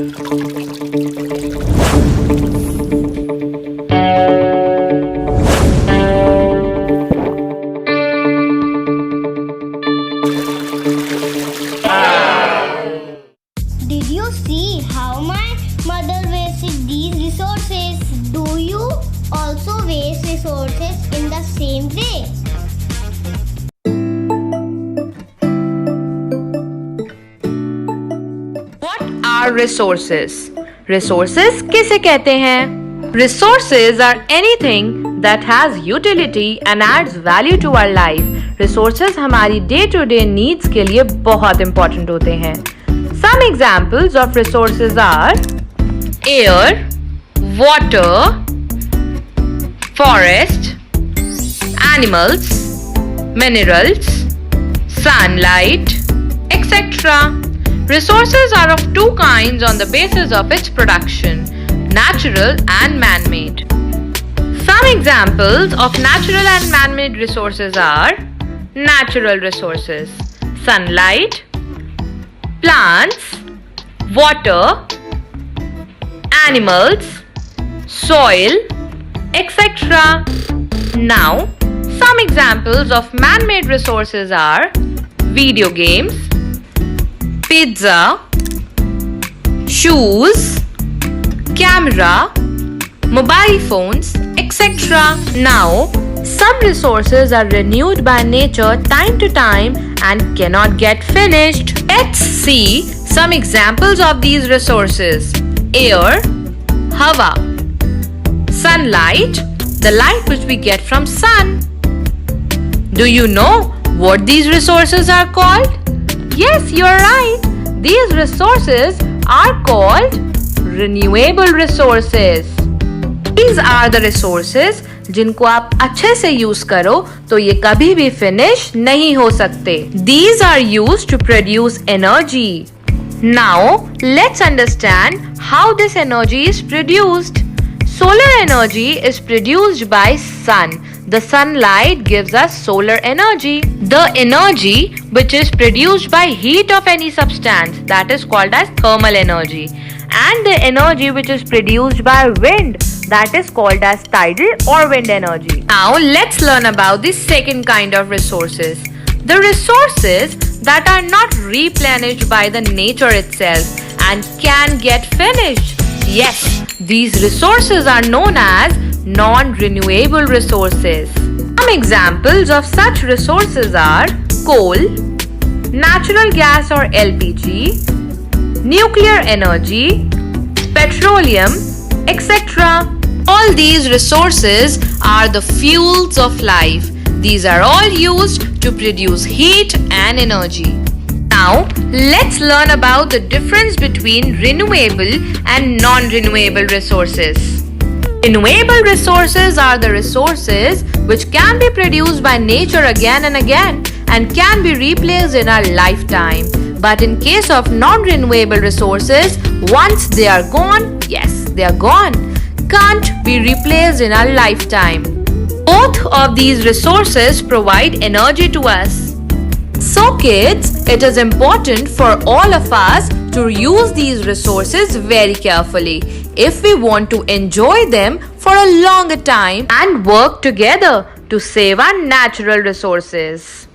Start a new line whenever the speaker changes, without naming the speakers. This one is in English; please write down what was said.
Did you see how my mother wasted these resources? Do you also waste resources in the same way?
What are resources? Resources किसे कहते हैं? Resources are anything that has utility and adds value to our life. Resources हमारी day-to-day needs के लिए बहुत important होते हैं. Some examples of resources are air, water, forest, animals, minerals, sunlight, etc. Resources are of two kinds on the basis of its production, natural and man-made. Some examples of natural and man-made resources are natural resources, sunlight, plants, water, animals, soil, etc. Now, some examples of man-made resources are video games, pizza, shoes, camera, mobile phones, etc. Now, some resources are renewed by nature time to time and cannot get finished. Let's see some examples of these resources. Air, hawa. Sunlight, the light which we get from sun. Do you know what these resources are called? Yes, you're right. These resources are called renewable resources. These are the resources जिनको आप अच्छे से use करो तो ये कभी भी finish नहीं हो सकते. These are used to produce energy. Now, let's understand how this energy is produced. Solar energy is produced by sun. The sunlight gives us solar energy. The energy which is produced by heat of any substance, that is called as thermal energy. And the energy which is produced by wind, that is called as tidal or wind energy. Now let's learn about the second kind of resources. The resources that are not replenished by the nature itself and can get finished. Yes, these resources are known as non-renewable resources. Some examples of such resources are coal, natural gas or LPG, nuclear energy, petroleum, etc. All these resources are the fuels of life. These are all used to produce heat and energy. Now, let's learn about the difference between renewable and non-renewable resources. Renewable resources are the resources which can be produced by nature again and again and can be replaced in our lifetime. But in case of non-renewable resources, once they are gone, yes, they are gone, can't be replaced in our lifetime. Both of these resources provide energy to us. So kids, it is important for all of us to use these resources very carefully if we want to enjoy them for a longer time and work together to save our natural resources.